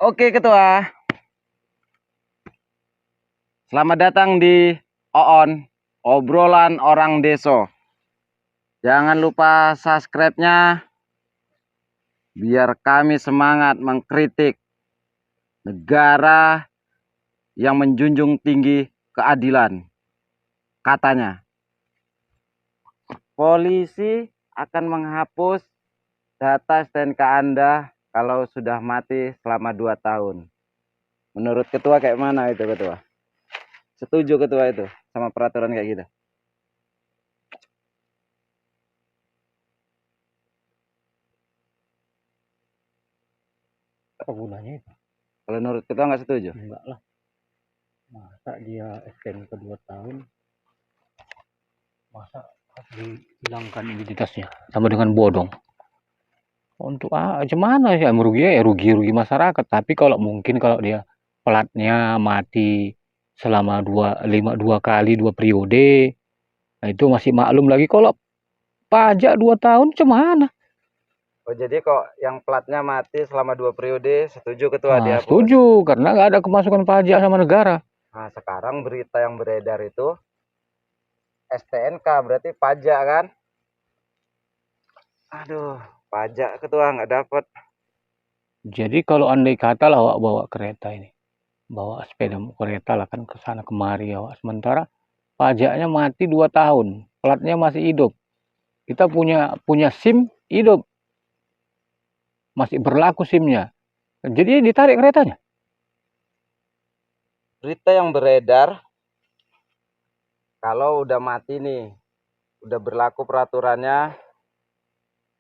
Oke Ketua, selamat datang di OON, obrolan orang deso. Jangan lupa subscribe-nya, biar kami semangat mengkritik negara yang menjunjung tinggi keadilan. Katanya, polisi akan menghapus data STNK Anda kalau sudah mati selama 2 tahun. Menurut Ketua kayak mana itu Ketua? Setuju Ketua itu sama peraturan kayak gitu? Apa gunanya itu? Kalau menurut Ketua nggak setuju? Enggak lah. Masa dia STNK 2 tahun, masa harus dihilangkan identitasnya sama dengan bodong? Untuk gimana ya, rugi masyarakat. Tapi kalau mungkin kalau dia pelatnya mati selama dua kali 2 periode, nah itu masih maklum lagi. Kalau pajak 2 tahun gimana? Oh jadi kok yang platnya mati selama 2 periode setuju Ketua dihapus? Setuju, karena nggak ada kemasukan pajak sama negara. Nah sekarang berita yang beredar itu STNK berarti pajak kan? Aduh, pajak Ketua nggak dapat. Jadi kalau andai kata lah awak bawa kereta ini, bawa sepeda kereta lah kan ke sana kemari awak, sementara pajaknya mati 2 tahun, platnya masih hidup. Kita punya SIM hidup, masih berlaku SIM-nya. Jadi ditarik keretanya. Berita yang beredar kalau udah mati nih, udah berlaku peraturannya,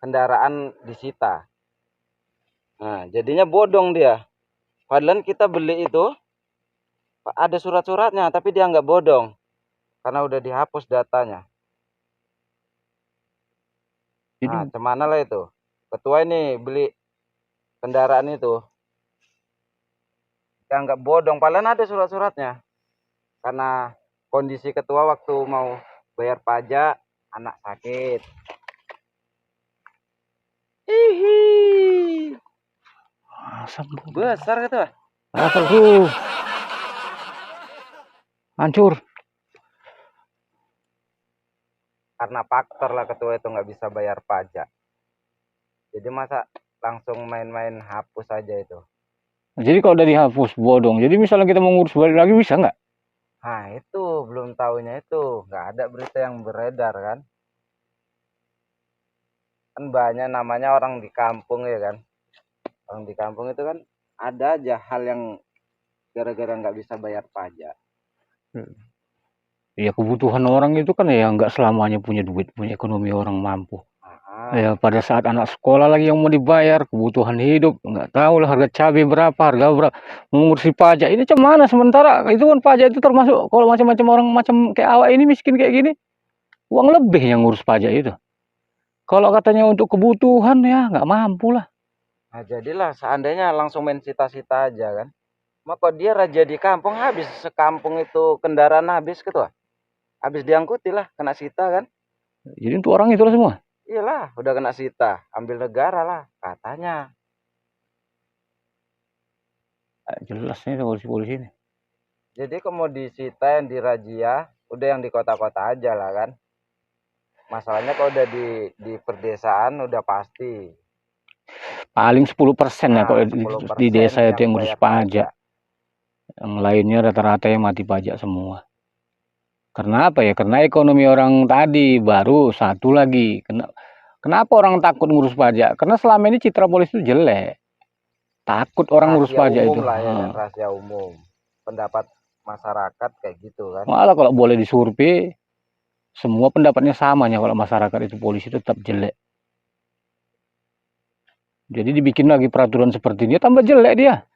kendaraan disita. Nah, jadinya bodong dia. Padahal kita beli itu ada surat-suratnya, tapi dia nggak bodong karena udah dihapus datanya. Nah, kemana lah itu? Ketua ini beli kendaraan itu, dia nggak bodong, padahal ada surat-suratnya. Karena kondisi ketua waktu mau bayar pajak, anak sakit. Hihi. Besar ketua. Asal tuh. Hancur. Karena faktor lah ketua itu nggak bisa bayar pajak. Jadi masa langsung main-main hapus aja itu. Jadi kalau udah dihapus bodong, jadi misalnya kita mau ngurus balik lagi bisa nggak? Nah itu belum tahunya itu, nggak ada berita yang beredar kan. Kan banyak namanya orang di kampung ya kan. Orang di kampung itu kan ada aja hal yang gara-gara nggak bisa bayar pajak. Ya kebutuhan orang itu kan ya nggak selamanya punya duit, punya ekonomi orang mampu. Ya pada saat anak sekolah lagi yang mau dibayar, kebutuhan hidup, nggak tahu lah harga cabai berapa, harga berapa, mengurusi pajak ini cuman sementara itu kan pajak itu termasuk kalau macam-macam orang macam kayak awak ini miskin kayak gini, uang lebih yang ngurus pajak itu. Kalau katanya untuk kebutuhan ya nggak mampu lah. Nah jadilah seandainya langsung main sita-sita aja kan. Maka dia raja di kampung, habis sekampung itu kendaraan habis ketua. Habis diangkuti lah, kena sita kan. Jadi untuk orang itulah semua. Iyalah, udah kena sita, ambil negara lah katanya. Jelas nih polisi-polisi ini. Jadi kalau mau disita yang dirazia, udah yang di kota-kota aja lah kan. Masalahnya kalau udah di perdesaan udah pasti. Paling 10% ya kalau 10% di desa itu yang ngurus bayar pajak. Yang lainnya rata-rata yang mati pajak semua. Karena apa ya? Karena ekonomi orang tadi baru satu lagi. Kenapa orang takut ngurus pajak? Karena selama ini citra polisi itu jelek. Takut orang ngurus pajak itu. Lah ya kan, rahasia umum. Pendapat masyarakat kayak gitu kan. Malah kalau boleh disurvei, semua pendapatnya samanya kalau masyarakat itu polisi tetap jelek. Jadi dibikin lagi peraturan seperti ini, tambah jelek dia.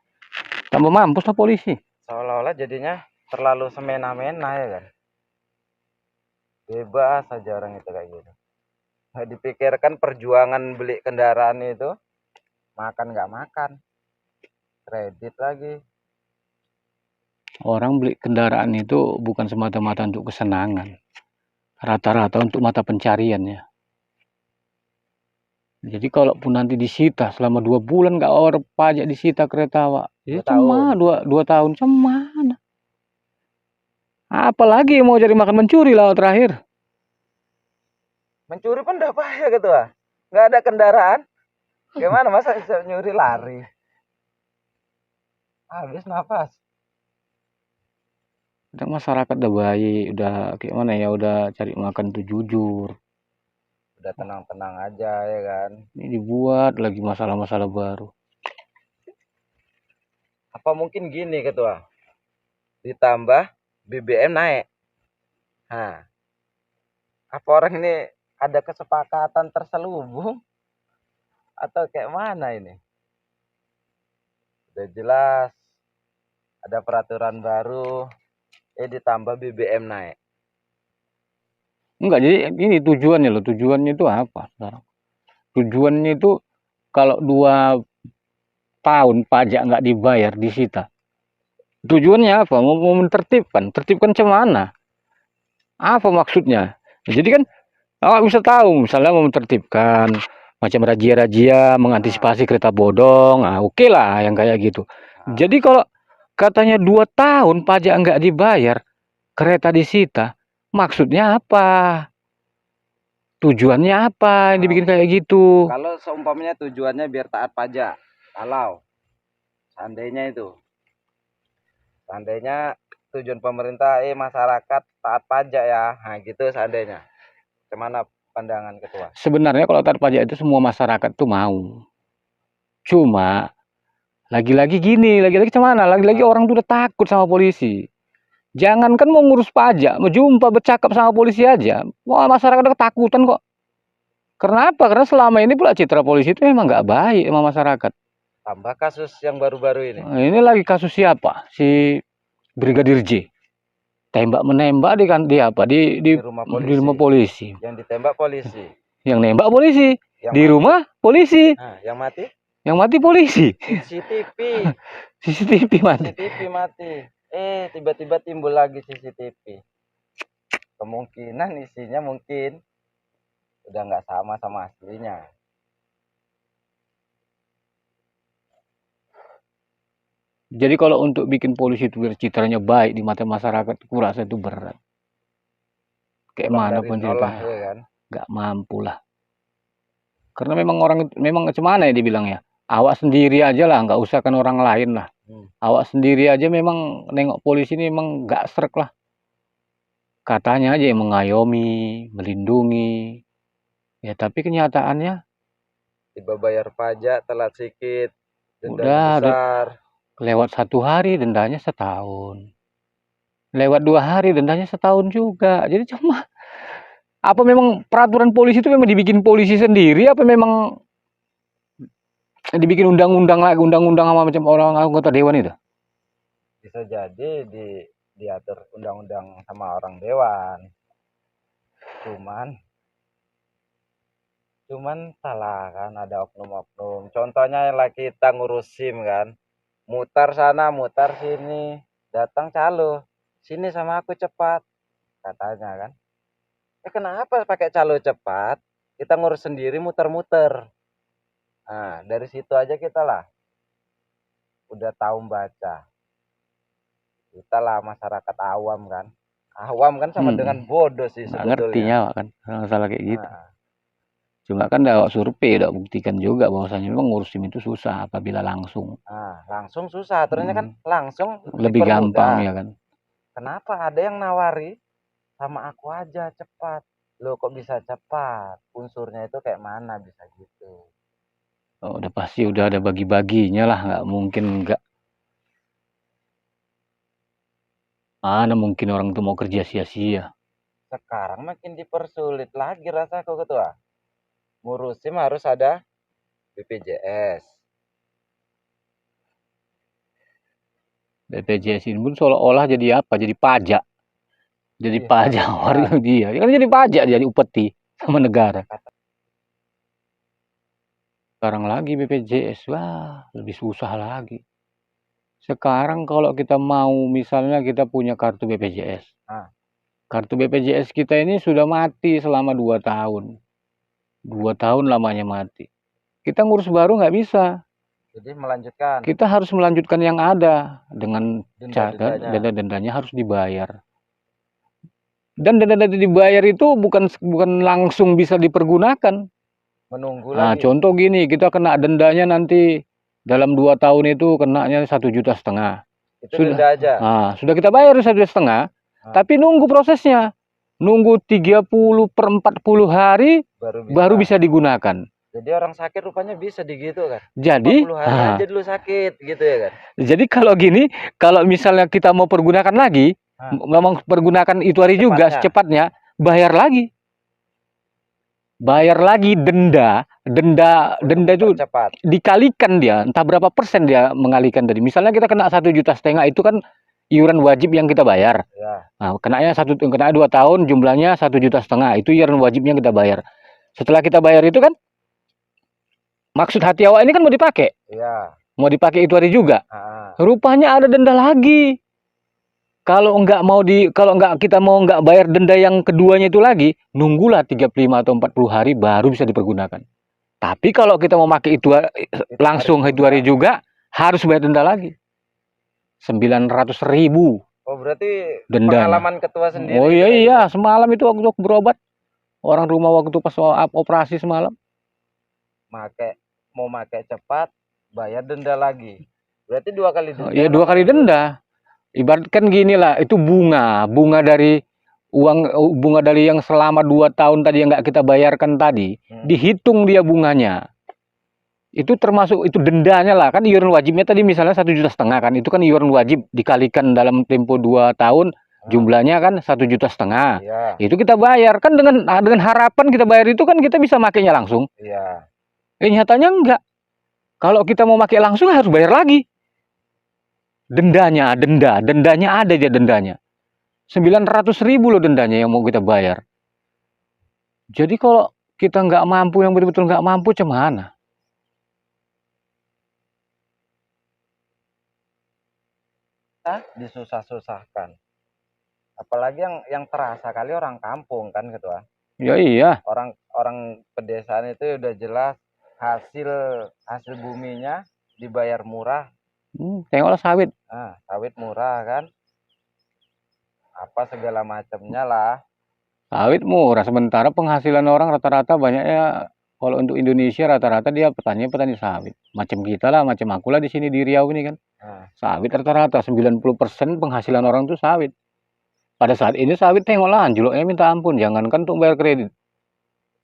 Tambah mampus lah polisi. Seolah-olah jadinya terlalu semena-mena ya kan. Bebas aja orang itu kayak gitu. Nggak dipikirkan perjuangan beli kendaraan itu, makan nggak makan, kredit lagi. Orang beli kendaraan itu bukan semata-mata untuk kesenangan. Rata-rata untuk mata pencariannya. Jadi kalaupun nanti disita selama 2 bulan nggak orang pajak disita kereta awak, Ya 2 tahun. dua tahun cuman. Apalagi mau cari makan mencuri lah terakhir. Mencuri pun udah bahaya ketua. Nggak ada kendaraan. Gimana masa bisa nyuri lari? Habis nafas. Kadang masyarakat udah baik, udah kayak mana ya, udah cari makan tuh jujur. Udah tenang-tenang aja ya kan. Ini dibuat lagi masalah-masalah baru. Apa mungkin gini ketua? Ditambah BBM naik. Nah, apa orang ini ada kesepakatan terselubung atau kayak mana ini? Udah jelas ada peraturan baru, ditambah BBM naik. Enggak, jadi ini tujuannya loh. Tujuannya itu apa sekarang? Tujuannya itu kalau 2 tahun pajak nggak dibayar, disita. Tujuannya apa? Mau mentertibkan. Tertibkan cemana? Apa maksudnya? Jadi kan awak bisa tahu, misalnya mau mentertibkan macam razia-razia, mengantisipasi kereta bodong, oke lah yang kayak gitu. Jadi kalau katanya 2 tahun pajak nggak dibayar, kereta disita, maksudnya apa? Tujuannya apa yang dibikin kayak gitu? Kalau seumpamanya tujuannya biar taat pajak, kalau seandainya tujuan pemerintah masyarakat taat pajak ya, nah gitu seandainya. Gimana pandangan ketua? Sebenarnya kalau taat pajak itu semua masyarakat tuh mau. Cuma lagi-lagi gini, lagi-lagi cemana? Lagi-lagi orang tuh udah takut sama polisi. Jangankan mau ngurus pajak, mau jumpa bercakap sama polisi aja, wah masyarakat udah ketakutan kok. Kenapa? Karena selama ini pula citra polisi itu memang nggak baik sama masyarakat. Tambah kasus yang baru-baru ini. Nah, ini lagi kasus siapa? Si Brigadir J. Tembak menembak di apa? Di rumah polisi. Yang ditembak polisi. Yang nembak polisi. Yang di mati. Rumah polisi. Nah, yang mati? Yang mati polisi. CCTV. CCTV mati. CCTV mati. Tiba-tiba timbul lagi CCTV. Kemungkinan isinya mungkin udah nggak sama aslinya. Jadi kalau untuk bikin polisi itu biar citranya baik di mata masyarakat, aku rasa itu berat. Kayak mana pun ceritanya, ya kan? Nggak mampu lah. Karena memang orang, memang cemana ya dibilangnya, awak sendiri aja lah, nggak usah kan orang lain lah. Awak sendiri aja memang nengok polisi ini memang nggak srek lah. Katanya aja yang mengayomi, melindungi. Ya tapi kenyataannya tiba bayar pajak telat sedikit, udah besar. Lewat 1 hari dendanya setahun. Lewat 2 hari dendanya setahun juga. Jadi cuma apa memang peraturan polisi itu memang dibikin polisi sendiri, apa memang dibikin undang-undang lagi, undang-undang sama macam orang anggota dewan itu? Bisa jadi diatur undang-undang sama orang dewan. Cuman salah kan, ada oknum-oknum. Contohnya yang lagi kita ngurus SIM kan, mutar sana, mutar sini, datang calo, sini sama aku cepat, katanya kan. Kenapa pakai calo cepat? Kita ngurus sendiri muter-muter. Nah, dari situ aja kita lah udah tahu baca. Kita lah masyarakat awam kan. Awam kan sama dengan bodoh sih sebetulnya. Ngertinya kan, masalah kayak gitu. Cuma kan udah survei, udah buktikan juga bahwasanya memang ngurus SIM itu susah apabila langsung. Langsung susah, aturannya kan langsung lebih gampang ya kan. Kenapa ada yang nawari sama aku aja cepat? Loh kok bisa cepat? Unsurnya itu kayak mana bisa gitu? Oh, udah pasti udah ada bagi-baginya lah, nggak mungkin enggak. Mana mungkin orang tuh mau kerja sia-sia. Sekarang makin dipersulit lagi rasaku ketua. Ngurus SIM harus ada BPJS. BPJS ini pun seolah-olah jadi apa? Jadi pajak. Jadi pajak warga dia. Kan jadi pajak, jadi upeti sama negara. Sekarang lagi BPJS, wah lebih susah lagi. Sekarang kalau kita mau misalnya kita punya kartu BPJS. Kartu BPJS kita ini sudah mati selama 2 tahun. 2 tahun lamanya mati. Kita ngurus baru nggak bisa. Jadi melanjutkan Kita harus melanjutkan yang ada dengan cara denda-dendanya. denda-dendanya harus dibayar. Dan denda-denda dibayar itu bukan langsung bisa dipergunakan. Menunggu Nah, lagi. contoh gini, kita kena dendanya nanti dalam 2 tahun itu kenanya 1,5 juta. Itu denda aja. Nah, sudah kita bayar 1,5 juta, tapi nunggu prosesnya. Nunggu 30/40 hari baru bisa digunakan. Jadi orang sakit rupanya bisa digitu kan. Jadi 40 hari aja dulu sakit gitu ya kan. Jadi kalau gini, kalau misalnya kita mau pergunakan lagi, memang pergunakan itu hari juga secepatnya, bayar lagi. Bayar lagi denda itu Cepat. dikalikan dia, entah berapa persen dia mengalihkan tadi. Misalnya kita kena 1,5 juta itu kan iuran wajib yang kita bayar. Ya. Nah, kena 2 tahun jumlahnya 1,5 juta, itu iuran wajibnya kita bayar. Setelah kita bayar itu kan, maksud hati awak ini kan mau dipakai. Iya. Mau dipakai itu hari juga. Rupanya ada denda lagi. Kalau kita mau nggak bayar denda yang keduanya itu lagi, nunggulah 35 atau 40 hari baru bisa dipergunakan. Tapi kalau kita mau pakai itu langsung itu hari juga, harus bayar denda lagi. 900.000. Oh, berarti dendanya. pengalaman ketua sendiri. Oh iya, semalam itu waktu berobat. Orang rumah waktu pas operasi semalam. Mau pakai cepat, bayar denda lagi. Berarti 2 kali denda. Iya, 2 kali denda. Ibaratkan gini lah, itu bunga dari bunga dari yang selama 2 tahun tadi yang nggak kita bayarkan tadi, dihitung dia bunganya. Itu termasuk itu dendanya lah, kan iuran wajibnya tadi misalnya 1,5 juta kan, itu kan iuran wajib dikalikan dalam tempo 2 tahun, jumlahnya kan 1,5 juta. Iya. Itu kita bayar kan dengan harapan kita bayar itu kan kita bisa makainya langsung. Iya. Nyatanya enggak. Kalau kita mau pakai langsung harus bayar lagi. Dendanya ada aja dendanya. 900.000 loh dendanya yang mau kita bayar. Jadi kalau kita nggak mampu, yang betul-betul nggak mampu, cemana? Disusah-susahkan. Apalagi yang terasa kali orang kampung kan ketua. Ya iya. Orang pedesaan itu udah jelas hasil buminya dibayar murah. Tengoklah sawit. Sawit murah kan. Apa segala macamnya lah. Sawit murah, sementara penghasilan orang rata-rata banyaknya, kalau untuk Indonesia rata-rata dia petani sawit. Macam kita lah, macam aku lah di sini di Riau ini kan. Sawit rata-rata 90% penghasilan orang tuh sawit. Pada saat ini sawit tengoklah anjloknya minta ampun, jangankan untuk bayar kredit.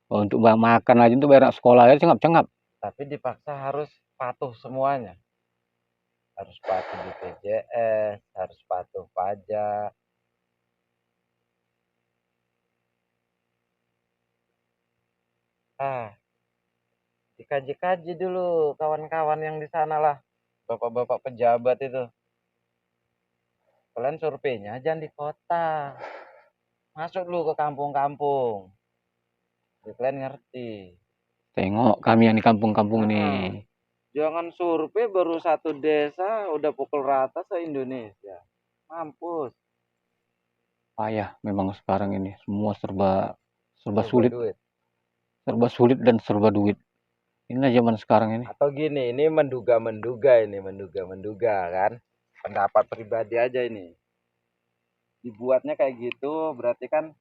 Untuk makan aja, untuk bayar sekolah aja cengap-cengap. Tapi dipaksa harus patuh semuanya. Harus patuh BPJS, harus patuh pajak. Dikaji-kaji dulu kawan-kawan yang di sana lah. Bapak-bapak pejabat itu. Kalian surveinya jangan di kota. Masuk dulu ke kampung-kampung. Kalian ngerti. Tengok kami yang di kampung-kampung nih. Jangan survei baru 1 desa udah pukul rata se-Indonesia. Mampus. Payah memang sekarang ini, semua serba sulit. Duit. Serba sulit dan serba duit. Inilah zaman sekarang ini. Atau gini, ini menduga-menduga kan. Pendapat pribadi aja ini. Dibuatnya kayak gitu berarti kan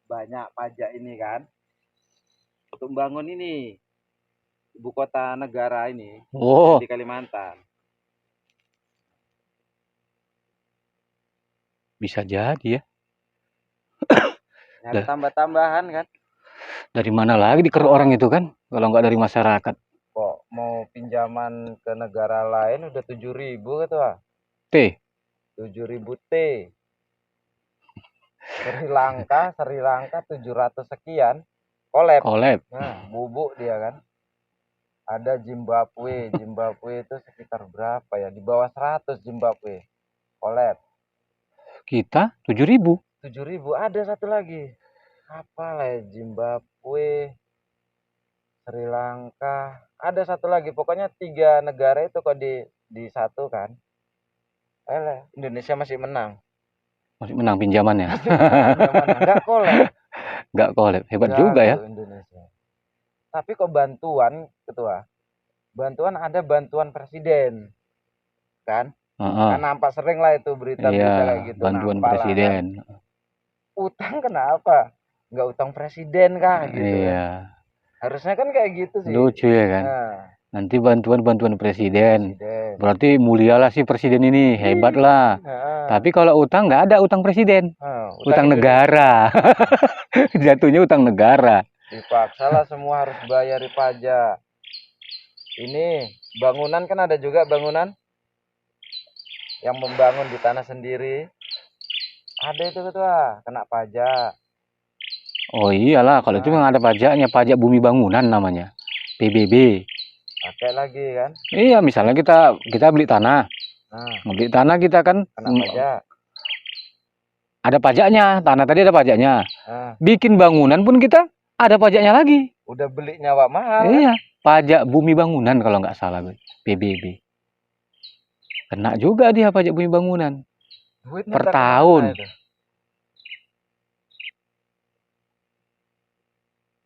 banyak pajak ini kan. Untuk bangun ini ibu kota negara ini di Kalimantan. Bisa jadi ya. Nyari tambah-tambahan kan. Dari mana lagi dikeruk orang itu kan, kalau nggak dari masyarakat. Kok mau pinjaman ke negara lain udah 7.000 ketua. 7.000 T. Sri Lanka 700 sekian. Collab. Nah, bubuk dia kan. Ada Zimbabwe itu sekitar berapa ya? Di bawah 100 Zimbabwe. Collab. Kita 7.000. 7.000 ada satu lagi. Apa lah ya? Zimbabwe, Sri Lanka, ada satu lagi. Pokoknya 3 negara itu kok disatukan. Indonesia masih menang. Masih menang pinjamannya. Enggak collab. Enggak collab. Hebat juga ya. Indonesia. Tapi kok bantuan ketua. bantuan ada bantuan presiden, kan? Heeh. Kan nampak sering lah itu Iya, berita-berita kayak gitu, bantuan nampak lah kan. presiden. Utang kenapa? Nggak utang presiden kah gitu kan? Iya, Harusnya kan kayak gitu sih. lucu ya kan. Nah, Nanti bantuan presiden. presiden. Berarti mulialah si presiden ini, hebat lah. Nah, Tapi kalau utang nggak ada utang presiden, utang Indonesia negara. Jatuhnya utang negara. dipaksa lah semua harus bayar pajak. Ini bangunan kan ada juga bangunan yang membangun di tanah sendiri. Ada itu ketua, kena pajak. Oh iyalah, kalau itu memang ada pajaknya, pajak bumi bangunan namanya, PBB. Pakai lagi kan? Iya, misalnya kita beli tanah, Nah, beli tanah kita kan kena pajak. ada pajaknya, tanah tadi ada pajaknya. Nah, Bikin bangunan pun kita ada pajaknya lagi. udah beli nyawa mahal. Iya, pajak bumi bangunan kalau nggak salah, PBB. Kena juga dia pajak bumi bangunan Duitnya per tak kemana tahun. itu?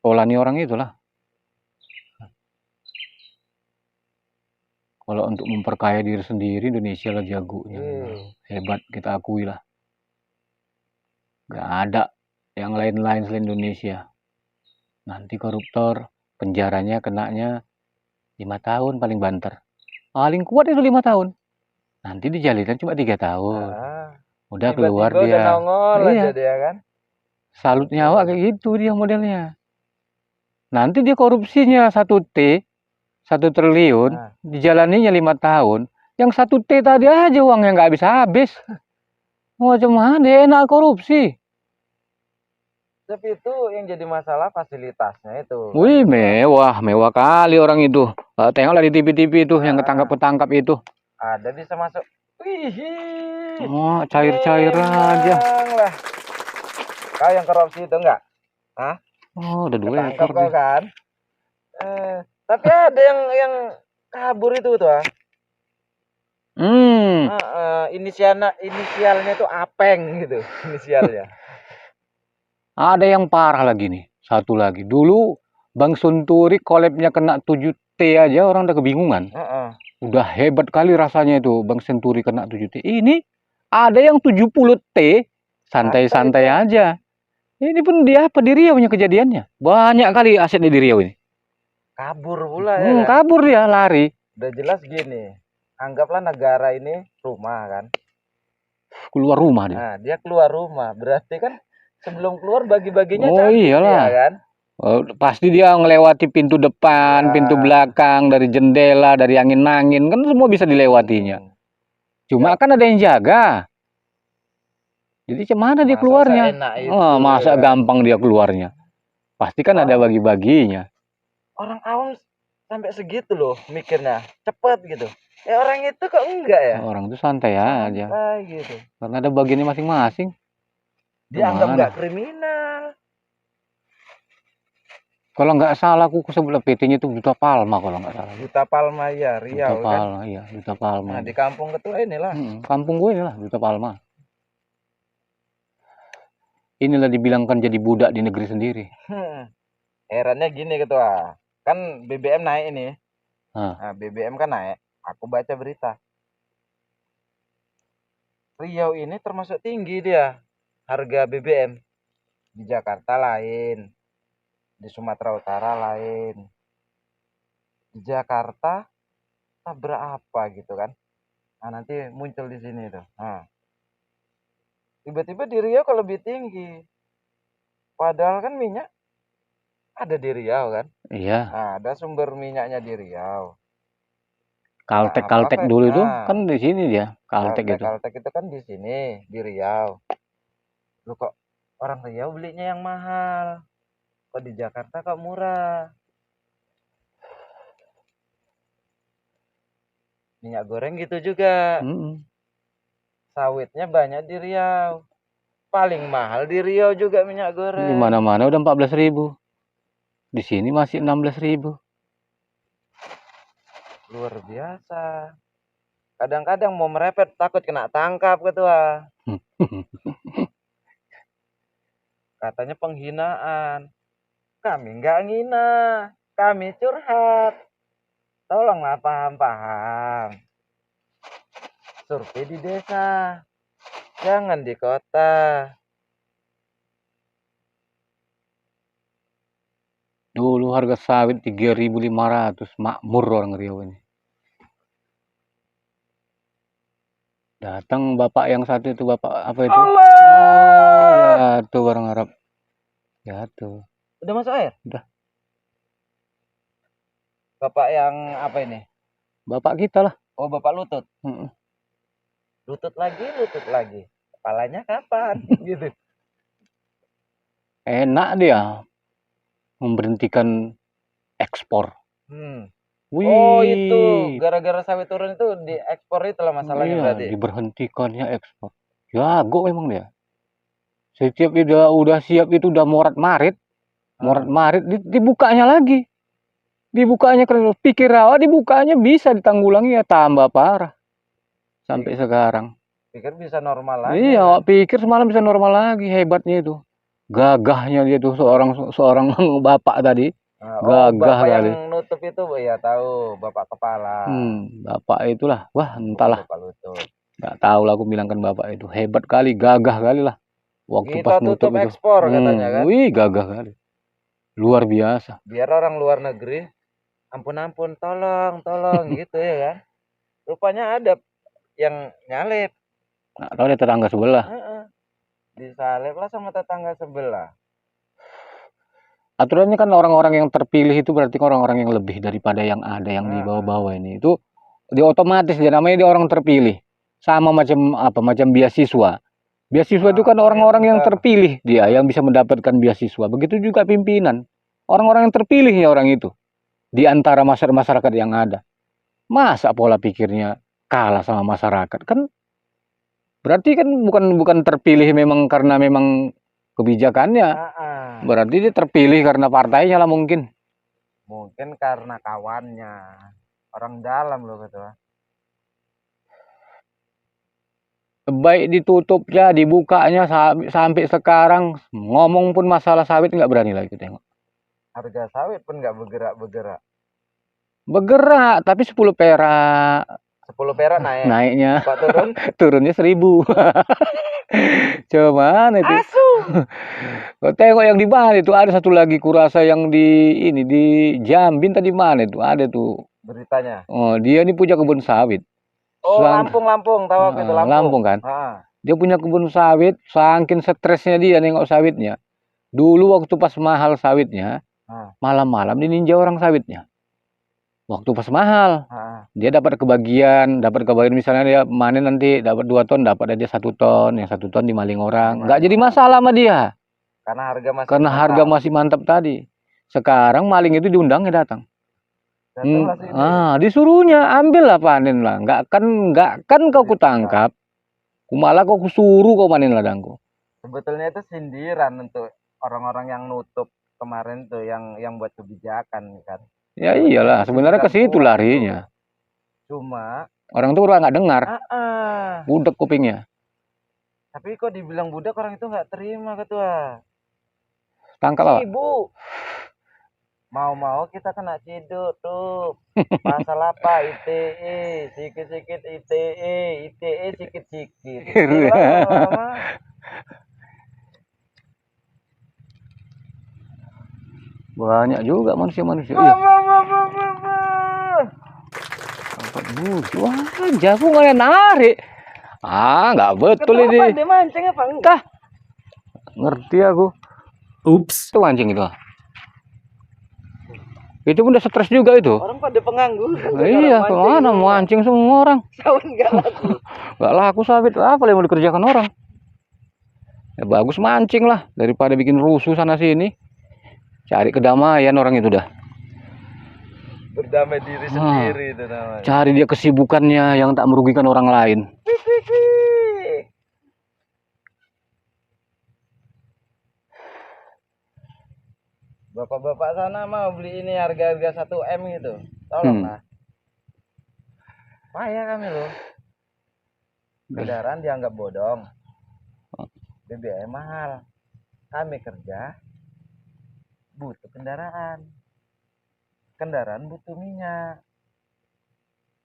Pola nih orang itulah. Kalau untuk memperkaya diri sendiri, Indonesia lah jagonya. Hebat, kita akui lah. Gak ada yang lain-lain selain Indonesia. Nanti koruptor, penjaranya kenanya 5 tahun paling banter. Paling kuat itu 5 tahun. Nanti dijalinan cuma 3 tahun. Udah keluar Tiba-tiba dia. udah nongol Iya. aja dia kan. Salut nyawa kayak gitu dia modelnya. Nanti dia korupsinya 1 triliun, dijalaninya 5 tahun. Yang 1 T tadi aja uangnya nggak habis-habis. Macam mana enak korupsi. Tapi itu yang jadi masalah fasilitasnya itu. Wih, mewah kali orang itu. Tengoklah di TV-TV itu yang ketangkap itu. Ada bisa masuk. Wih. Oh, cair-cair aja. Lah. Kau yang korupsi itu enggak? Hah? Oh, udah 2 Ketangkap ekor kau dia. kan? Tapi ada yang kabur itu tuh. Inisialnya tuh Apeng gitu, inisialnya. Ada yang parah lagi nih, satu lagi. Dulu Bang Sunturi collabnya kena 7T aja orang udah kebingungan. Udah hebat kali rasanya itu Bang Senturi kena 7T. Ini ada yang 70T, santai-santai aja. Ini pun dia apa di Riau punya kejadiannya. Banyak kali asetnya di Riau ini. Kabur pula ya kan? Kabur dia, lari. Udah jelas gini, anggaplah negara ini rumah kan. Keluar rumah dia. Nah, dia keluar rumah, berarti kan sebelum keluar bagi-baginya iyalah. ya kan? Pasti dia ngelewati pintu depan, pintu belakang, dari jendela, dari angin-angin, kan semua bisa dilewatinya. Cuma kan ada yang jaga. Jadi gimana dia keluarnya? Masa gampang dia keluarnya? Pasti kan ada bagi-baginya. Orang awam sampai segitu loh mikirnya, cepet gitu. Orang itu kok enggak ya? Orang itu santai aja. Gitu. Karena ada bagiannya masing-masing. Dia anggap nggak kriminal. Kalau nggak salah aku sebut PT-nya itu Duta Palma kalau nggak salah. Duta Palma ya, Riau Duta Palma, kan? Iya, Duta Palma. Nah, di kampung ketua inilah. Kampung gue inilah Duta Palma. Inilah dibilangkan jadi budak di negeri sendiri. Herannya gini ketua, kan BBM naik ini. Nah, BBM kan naik. Aku baca berita. Riau ini termasuk tinggi dia harga BBM. Di Jakarta lain, di Sumatera Utara lain, di Jakarta berapa gitu kan? Nah, nanti muncul di sini tuh. Nah, tiba-tiba di Riau kalau lebih tinggi. Padahal kan minyak ada di Riau kan? Iya. Nah, ada sumber minyaknya di Riau. Kaltek dulu itu kan di sini dia. Kaltek itu kan di sini di Riau. Lu kok orang Riau belinya yang mahal? Kok di Jakarta kok murah? Minyak goreng gitu juga. Sawitnya banyak di Riau. Paling mahal di Riau juga minyak goreng. Di mana-mana udah 14.000. Di sini masih 16.000. Luar biasa. Kadang-kadang mau merepet takut kena tangkap ketua. Katanya penghinaan. Kami nggak ngina, kami curhat. Tolonglah paham-paham. Survei di desa, jangan di kota. Dulu harga sawit 3.500, makmur orang Riau ini. Datang bapak yang satu itu, bapak apa itu? Allah! Jatuh orang Arab. Jatuh. Udah masuk air? Udah. Bapak yang apa ini? Bapak kita lah. Oh, bapak lutut. Mm-mm. Lutut lagi. Kepalanya kapan? Gitu. Enak dia memberhentikan ekspor. Wih. Oh, itu gara-gara sawit turun itu diekspor itulah masalahnya Iya, berarti. diberhentikannya ekspor. Jago memang dia. Setiap udah siap itu udah morat-marit, dibukanya lagi. Dibukanya keren. Pikir rawa dibukanya bisa ditanggulangi, ya tambah parah. Sampai sekarang. Pikir bisa normal lagi. Iya, awak pikir semalam bisa normal lagi, hebatnya itu. Gagahnya dia tuh seorang bapak tadi. Gagah bapak kali. yang nutup itu ya tahu, bapak kepala. Bapak itulah, wah entahlah. Bapak lutut. Nggak tahu lah aku bilangkan bapak itu hebat kali, gagah kali lah. Waktu Kita pas nutup tutup itu. ekspor katanya kan. Wih, gagah kali. Luar biasa. Biar orang luar negeri, ampun, tolong gitu ya kan. Rupanya ada yang nyalip. Nggak tahu dia tetangga sebelah. Disalip lah sama tetangga sebelah. Aturannya kan orang-orang yang terpilih itu berarti orang-orang yang lebih daripada yang ada yang di bawah-bawah ini. Itu di otomatis dia namanya dia orang terpilih. Sama macam beasiswa. Beasiswa itu kan orang-orang yang terpilih dia yang bisa mendapatkan beasiswa. Begitu juga pimpinan. Orang-orang yang terpilih ya orang itu. Di antara masyarakat yang ada. Masa pola pikirnya kalah sama masyarakat? Kan berarti kan bukan terpilih memang karena memang kebijakannya. Berarti dia terpilih karena partainya lah mungkin. Mungkin karena kawannya. Orang dalam loh gitu. Baik ditutupnya, dibukanya sampai sekarang ngomong pun masalah sawit nggak berani lagi tengok. Harga sawit pun nggak bergerak. Bergerak, tapi 10 perak. 10 perak naik. Naiknya. Pak turun? Turunnya 1.000. Cuman itu. Asu. Kau tengok yang di mana itu ada satu lagi kurasa yang di Jambi tadi mana itu ada tuh beritanya. Oh, dia ini punya kebun sawit. Oh, Lampung, tahu aku itu Lampung. Lampung kan. Dia punya kebun sawit, saking stresnya dia nengok sawitnya. Dulu waktu pas mahal sawitnya, malam-malam dininjau orang sawitnya. Waktu pas mahal, dia dapat kebagian misalnya dia manen nanti dapat 2 ton, dapat aja 1 ton, yang 1 ton dimaling orang. Nggak jadi masalah sama dia. Karena harga masih mantap tadi. Sekarang maling itu diundangnya datang. Disuruhnya ambil lah, panen lah. Nggak kan kau kutangkap. Malah kau kusuruh kau panen ladangku. Sebetulnya itu sindiran untuk orang-orang yang nutup kemarin tuh yang buat kebijakan kan. Ya iyalah, sebenarnya ke situ larinya. Cuma orang tuh nggak dengar. Budek kupingnya. Tapi kok dibilang budak orang itu nggak terima ketua. Tangkap apa? Ibu. Mau kita kena ciduk tuh. Pasal apa? ITE, sikit-sikit ITE sikit-sikit. Banyak juga manusia-manusia. Wah, jago nggak narik. Nggak betul ini. Dia mancing apa enggak? Ngerti aku. Ups. Itu mancing itu. Itu pun udah stres juga itu. Orang pada pengangguran. Iya, kemana mancing semua orang. Sawit nggak laku. Nggak laku sawit, apa yang mau dikerjakan orang? Ya bagus mancing lah, daripada bikin rusuh sana sini. Cari kedamaian orang itu dah. Berdamai diri sendiri itu namanya. Cari dia kesibukannya yang tak merugikan orang lain. Bapak-bapak sana mau beli ini harga-harga 1 M gitu. Tolonglah. Payah kami loh. Kendaraan dianggap bodong. BBM mahal. Kami kerja butuh kendaraan. Kendaraan butuh minyak.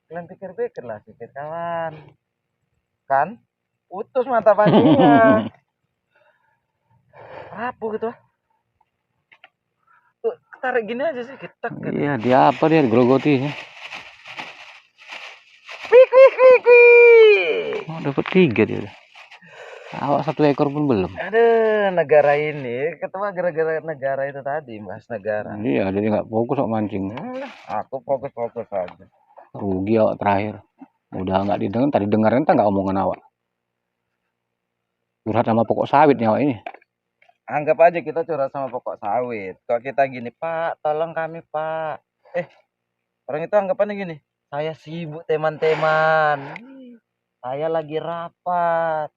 Kalian pikir-pikir lah sikit kawan. Kan? Putus mata pancingnya. Rapuh gitu. Tuh, tarik gini aja sih, kita gitu. Iya, dia apa dia grogoti. Wik wik wik wik. Oh, dapat 3 dia. Awak 1 ekor pun belum. Aduh, negara ini ketemu gara-gara negara itu tadi, bahas negara. Iya, jadi nggak fokus kok mancing. Aku fokus-fokus aja. Rugi awak terakhir. Udah nggak didengar, tadi dengar entah nggak omongan awak. Curhat sama pokok sawit nih awak ini. Anggap aja kita curhat sama pokok sawit. Kalau kita gini, Pak, tolong kami, Pak. Orang itu anggapannya gini, saya sibuk teman-teman. Saya lagi rapat.